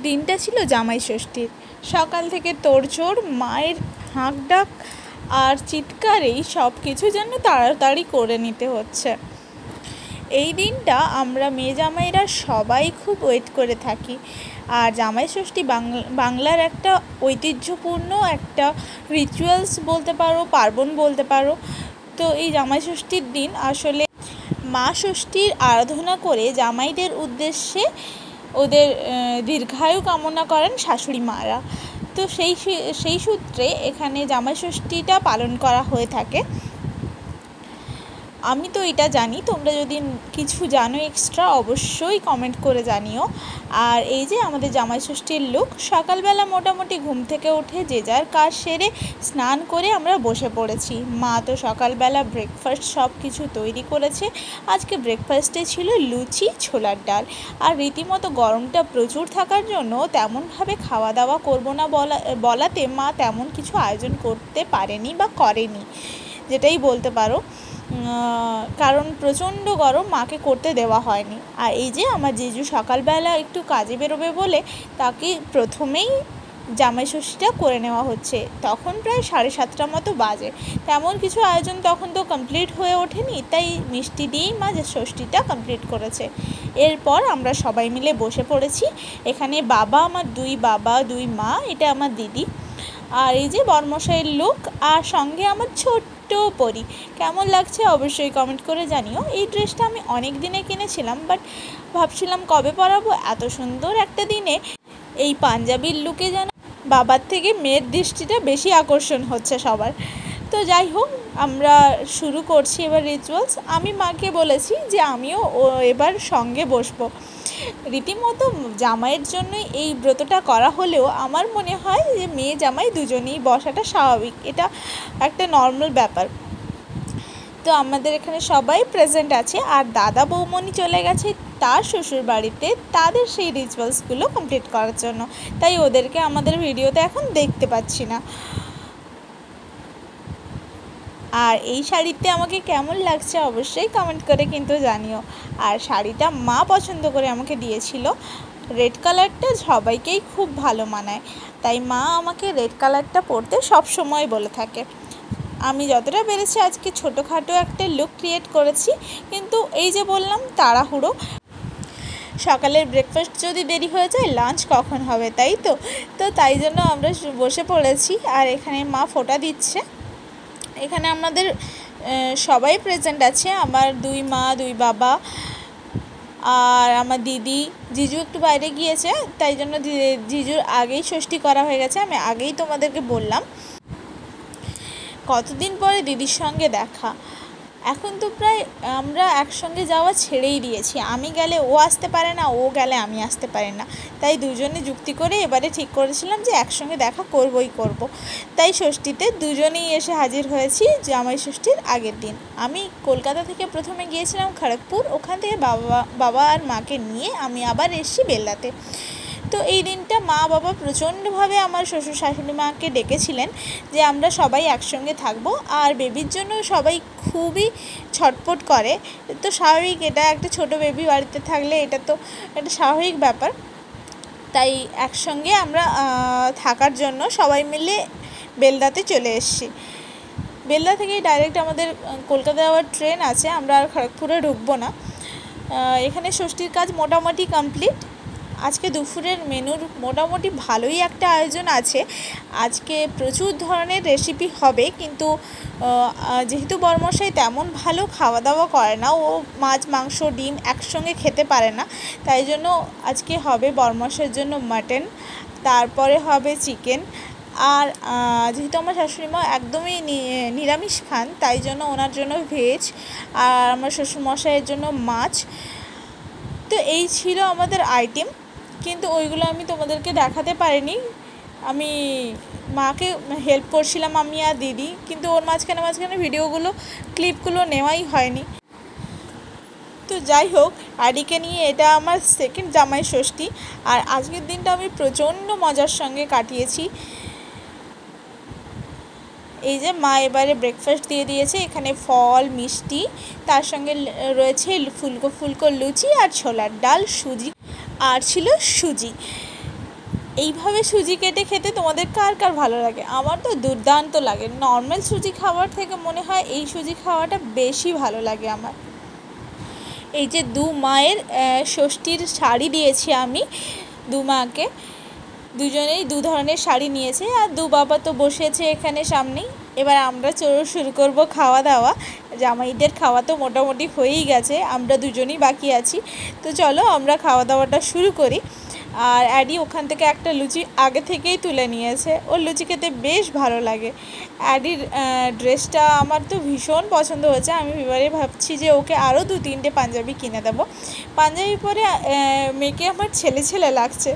দিনটা ছিল জামাই ষষ্ঠীর। সকাল থেকে তোড়জোড়, মায়ের হাঁক ডাক আর চিৎকারেই সব কিছু যেন তাড়াতাড়ি করে নিতে হচ্ছে। এই দিনটা আমরা মেয়ে জামাইরা সবাই খুব ওয়েট করে থাকি। আর জামাই ষষ্ঠী বাংলার একটা ঐতিহ্যপূর্ণ একটা রিচুয়ালস বলতে পারো, পার্বণ বলতে পারো। তো এই জামাই ষষ্ঠীর দিন আসলে মা ষষ্ঠীর আরাধনা করে জামাইদের উদ্দেশ্যে ওদের দীর্ঘায়ু কামনা করেন শাশুড়ি মারা। তো সেই সূত্রে এখানে জামাই ষষ্ঠীটা পালন করা হয়ে থাকে। আমি তো এটা জানি, তোমরা যদি কিছু জানো এক্সট্রা অবশ্যই কমেন্ট করে জানিও। আর এই যে আমাদের জামাই ষষ্ঠীর লুক, সকালবেলা মোটামুটি ঘুম থেকে উঠে যে যার কাজ সেরে স্নান করে আমরা বসে পড়েছি। মা তো সকালবেলা ব্রেকফাস্ট সব কিছু তৈরি করেছে। আজকে ব্রেকফাস্টে ছিল লুচি, ছোলার ডাল। আর রীতিমতো গরমটা প্রচুর থাকার জন্য তেমনভাবে খাওয়া দাওয়া করবো না বলাতে মা তেমন কিছু আয়োজন করতে পারেনি বা করেনি, যেটাই বলতে পারো। কারণ প্রচণ্ড গরম, মাকে করতে দেওয়া হয়নি। আর এই যে আমার জিজু সকালবেলা একটু কাজে বেরোবে বলে তাকে প্রথমেই জামাই ষষ্ঠীটা করে নেওয়া হচ্ছে। তখন প্রায় 7:30 মতো বাজে। তেমন কিছু আয়োজন তখন তো কমপ্লিট হয়ে ওঠেনি, তাই মিষ্টি দিয়েই মা যে ষষ্ঠীটা কমপ্লিট করেছে। এরপর আমরা সবাই মিলে বসে পড়েছি। এখানে বাবা, আমার দুই মা, এটা আমার দিদি। আর এই যে বরমশাইয়ের লুক, আর সঙ্গে আমার ছোট্ট পরি। কেমন লাগছে অবশ্যই কমেন্ট করে জানিও। এই ড্রেসটা আমি অনেক দিনে কিনেছিলাম, বাট ভাবছিলাম কবে পরাবো। এত সুন্দর একটা দিনে এই পাঞ্জাবির লুকে যেন বাবার থেকে মেয়ের দৃষ্টিটা বেশি আকর্ষণ হচ্ছে সবার। তো যাই হোক, আমরা শুরু করছি এবার রিচুয়ালস। আমি মাকে বলেছি যে আমিও এবার সঙ্গে বসবো। রীতিমতো জামাইয়ের জন্যই এই ব্রতটা করা হলেও আমার মনে হয় যে মেয়ে জামাই দুজনেই বসাটা স্বাভাবিক, এটা একটা নর্মাল ব্যাপার। তো আমাদের এখানে সবাই প্রেজেন্ট আছে। আর দাদা বৌমনি চলে গেছে তার শ্বশুর বাড়িতে তাদের সেই রিচুয়ালসগুলো কমপ্লিট করার জন্য, তাই ওদেরকে আমাদের ভিডিওতে এখন দেখতে পাচ্ছি না। আর এই শাড়িতে আমাকে কেমন লাগছে অবশ্যই কমেন্ট করে কিন্তু জানিও। আর শাড়িটা মা পছন্দ করে আমাকে দিয়েছিল। রেড কালারটা সবাইকেই খুব ভালো মানায়, তাই মা আমাকে রেড কালারটা পরতে সব সময় বলে থাকে। আমি যতটা পেরেছি আজকে ছোটোখাটো একটা লুক ক্রিয়েট করেছি, কিন্তু এই যে বললাম তাড়াহুড়ো, সকালের ব্রেকফাস্ট যদি দেরি হয়ে যায় লাঞ্চ কখন হবে, তাই তো তাই জন্য আমরা বসে পড়েছি। আর এখানে মা ফোঁটা দিচ্ছে। এখানে আমাদের সবাই প্রেজেন্ট আছে, আমার দুই মা, দুই বাবা আর আমার দিদি। জিজু একটু বাইরে গিয়েছে, তাই জন্য জিজুর আগেই ষষ্ঠী করা হয়ে গেছে। আমি আগেই তোমাদেরকে বললাম। কতদিন পরে দিদির সঙ্গে দেখা। এখন তো প্রায় আমরা একসঙ্গে যাওয়া ছেড়েই দিয়েছি। আমি গেলে ও আসতে পারে না, ও গেলে আমি আসতে পারি না। তাই দুজনে যুক্তি করে এবারে ঠিক করেছিলাম যে একসঙ্গে দেখা করবই করব। তাই ষষ্ঠীতে দুজনেই এসে হাজির হয়েছি জামাই ষষ্ঠীর আগের দিন। আমি কলকাতা থেকে প্রথমে গিয়েছিলাম খড়গপুর, ওখান থেকে বাবা আর মাকে নিয়ে আমি আবার এসেছি বেল্লাতে। তো এই দিনটা মা বাবা প্রচণ্ডভাবে আমার শ্বশুর শাশুড়ি মাকে ডেকেছিলেন যে আমরা সবাই একসঙ্গে থাকবো। আর বেবির জন্য সবাই খুবই ছটফট করে। তো স্বাভাবিক, এটা একটা ছোট বেবি বাড়িতে থাকলে এটা তো একটা স্বাভাবিক ব্যাপার। তাই একসঙ্গে আমরা থাকার জন্য সবাই মিলে বেলদাতে চলে এসেছি। বেলদা থেকেই ডাইরেক্ট আমাদের কলকাতা যাওয়ার ট্রেন আছে, আমরা আর খড়গপুরে ঢুকবো না। এখানে ষষ্ঠীর কাজ মোটামুটি কমপ্লিট। আজকে দুপুরের মেনুর মোটামুটি ভালোই একটা আয়োজন আছে। আজকে প্রচুর ধরনের রেসিপি হবে, কিন্তু যেহেতু বরমশাই তেমন ভালো খাওয়া দাওয়া করে না, ও মাছ মাংস ডিম একসঙ্গে খেতে পারে না, তাই জন্য আজকে হবে বরমশাইয়ের জন্য মাটন, তারপরে হবে চিকেন। আর যেহেতু আমার শাশুড়ি মা একদমই নিরামিষ খান, তাই জন্য ওনার জন্য ভেজ, আর আমার শ্বশুরমশাইয়ের জন্য মাছ। তো এই ছিল আমাদের আইটেম, কিন্তু ওইগুলো আমি তোমাদেরকে দেখাতে পারিনি। আমি মাকে হেল্প করছিলাম, আমি আর দিদি, কিন্তু ওর মাঝখানে ভিডিওগুলো ক্লিপগুলো নেওয়াই হয়নি। তো যাই হোক, আরিকে নিয়ে এটা আমার সেকেন্ড জামাই ষষ্ঠী। আর আজকের দিনটা আমি প্রচণ্ড মজার সঙ্গে কাটিয়েছি। এই যে মা এবারে ব্রেকফাস্ট দিয়ে দিয়েছে, এখানে ফল মিষ্টি, তার সঙ্গে রয়েছে ফুলকো ফুলকো লুচি আর ছোলার ডাল, সুজি, আর ছিল সুজি। এইভাবে সুজি কেটে খেতে তোমাদের কার কার ভালো লাগে? আমার তো দুর্দান্ত লাগে। নর্মাল সুজি খাওয়ার থেকে মনে হয় এই সুজি খাওয়াটা বেশি ভালো লাগে আমার। এই যে দু মায়ের ষষ্ঠীর শাড়ি দিয়েছি আমি দু মাকে, দুজনেই দু ধরনের শাড়ি নিয়েছে, আর দু বাবা তো বসেছে এখানে সামনেই। এবার আমরা শুরু করব খাওয়া দাওয়া। জামাইদের খাওয়া তো মোটামুটি হয়েই গেছে, আমরা দুজনেই বাকি আছি। তো চলো আমরা খাওয়া দাওয়াটা শুরু করি। আর অ্যাডি ওখান থেকে একটা লুচি আগে থেকেই তুলে নিয়েছে, ওর লুচি খেতে বেশ ভালো লাগে। অ্যাডির ড্রেসটা আমার তো ভীষণ পছন্দ হয়েছে। আমি এবারে ভাবছি যে ওকে আরও 2-3টে পাঞ্জাবি কিনে দেবো। পাঞ্জাবি পরে মেয়েকে আমার ছেলে ছেলে লাগছে।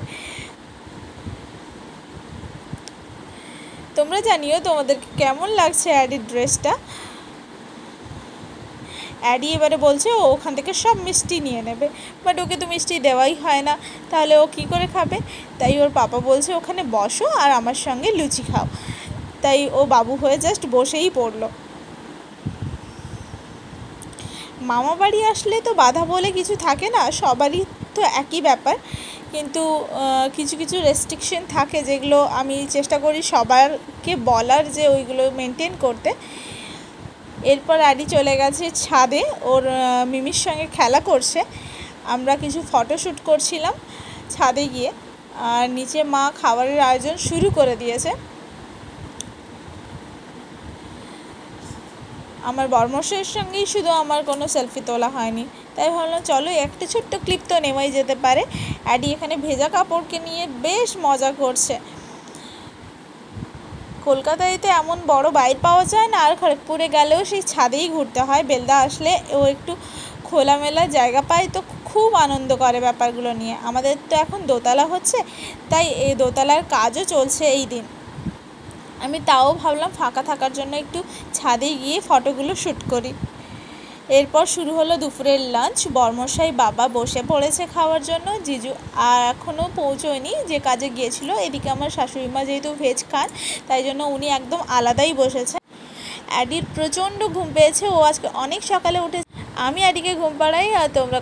তোমরা জানিও তোমাদেরকে কেমন লাগছে অ্যাডির ড্রেসটা। অ্যাডি এবারে বলছে ও ওখান থেকে সব মিষ্টি নিয়ে নেবে, বাট ওকে তো মিষ্টি দেওয়াই হয় না, তাহলে ও কী করে খাবে? তাই ওর পাপা বলছে ওখানে বসো আর আমার সঙ্গে লুচি খাও। তাই ও বাবু হয়ে জাস্ট বসেই পড়লো। মামা বাড়ি আসলে তো বাধা বলে কিছু থাকে না, সবারই তো একই ব্যাপার, কিন্তু কিছু কিছু রেস্ট্রিকশন থাকে যেগুলো আমি চেষ্টা করি সবারকে বলার, যে ওইগুলো মেনটেন করতে। এরপর অ্যাডি চলে গেছে ছাদে, ওর মিমির সঙ্গে খেলা করছে। আমরা কিছু ফটোশ্যুট করছিলাম ছাদে গিয়ে, আর নিচে মা খাবারের আয়োজন শুরু করে দিয়েছে। আমার বরমশাইয়ের সঙ্গেই শুধু আমার কোনো সেলফি তোলা হয়নি, তাই ভাবলাম চলো একটা ছোট্ট ক্লিপ তো নেওয়াই যেতে পারে। অ্যাডি এখানে ভেজা কাপড়কে নিয়ে বেশ মজা করছে। কলকাতায় তো এমন বড় বাইর পাওয়া যায় না, আর খড়গপুরে গেলেও সেই ছাদেই ঘুরতে হয়। বেলদা আসলে ও একটু খোলামেলা জায়গা পায়, তো খুব আনন্দ করে ব্যাপারগুলো নিয়ে। আমাদের তো এখন দোতলা হচ্ছে, তাই এই দোতলার কাজও চলছে এই দিন। আমি তাও ভাবলাম ফাঁকা থাকার জন্য একটু ছাদে গিয়ে ফটোগুলো শ্যুট করি। এরপর শুরু হলো দুপুরের লাঞ্চ। বরমশাই বাবা বসে পড়েছে খাওয়ার জন্য, জিজু আর এখনও পৌঁছয়নি, যে কাজে গিয়েছিল। এদিকে আমার শাশুড়ি মা যেহেতু ভেজ খান, তাই জন্য উনি একদম আলাদাই বসেছে। অ্যাডির প্রচণ্ড ঘুম পেয়েছে, ও আজকে অনেক সকালে উঠেছে। আমি অ্যাডিকে ঘুম পাড়াই, আর তোমরা